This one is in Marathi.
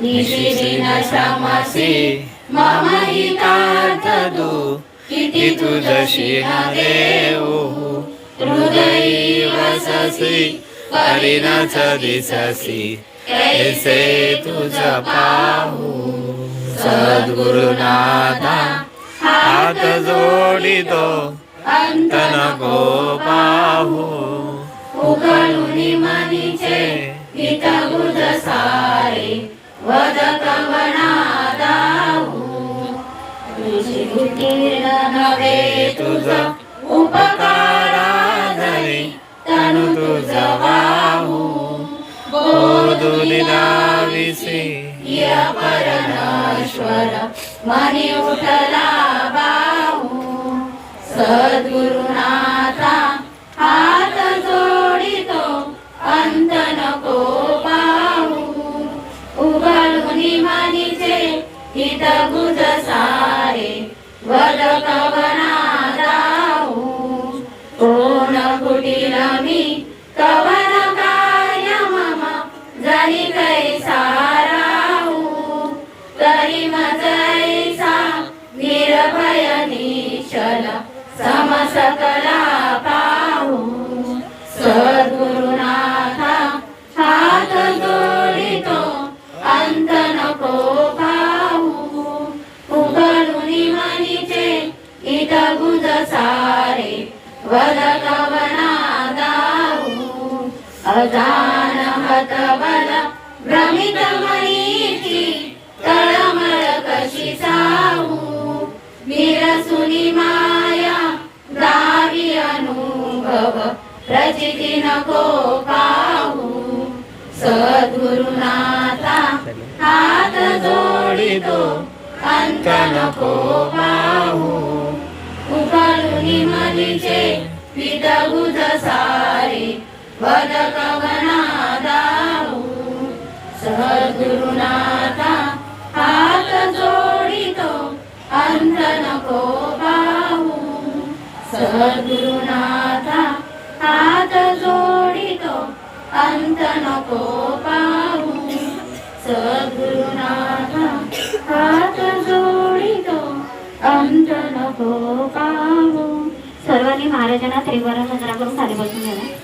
निशिदिन श्रमसी मम हितार्थ दुःखिती तुझशी न देऊ हृदयी वससी करीनच दिससी ऐसे तुझ पाहू सद्गुरुनाथा हात जोडितो अंत नको पाहू उकळूनी मनीचे हित बुध सारे वद कवना दाऊ तुझी उत्तीर्ण नव्हे तुझ उपकाराधरी तनु तुझ वाहू बोधुनी दाविसी या परमेश्वर मनी उठला बाहू सद्गुरुनाथा हात जोडितो अंत नको पाहू उघडूनी मनीचे हित बुध सारे वद कवना दाऊ कोण कुटील मी कवन कार्य मम जरी कैसा राहू तरी मजैसा निर्भय निश्चल समसकला पाहू सद्गुरुनाथा हात जोडितो अंत नको पाहू उघडूनी मनीचे हित बुध सारे वद कवना दाऊ अजान हतबल भ्रमित मनीची तळमळ कशी साहू विरसुनी माया दावी अनुभव प्रचिती नको पाहू सद्गुरुनाथा हात जोडितो अंत नको पाहू उघडूनी मनीचे हित बुध सारे वद कवना दाऊ सद्गुरुनाथा हात जोडितो अंत नको पाहू सद्गुरुनाथा हात जोडितो अंत नको पाहू सद्गुरुनाथा हात जोडितो अंत नको पाहू. सर्वांनी महाराजांना त्रिवार मुद्रा करून खाली बसून घ्या.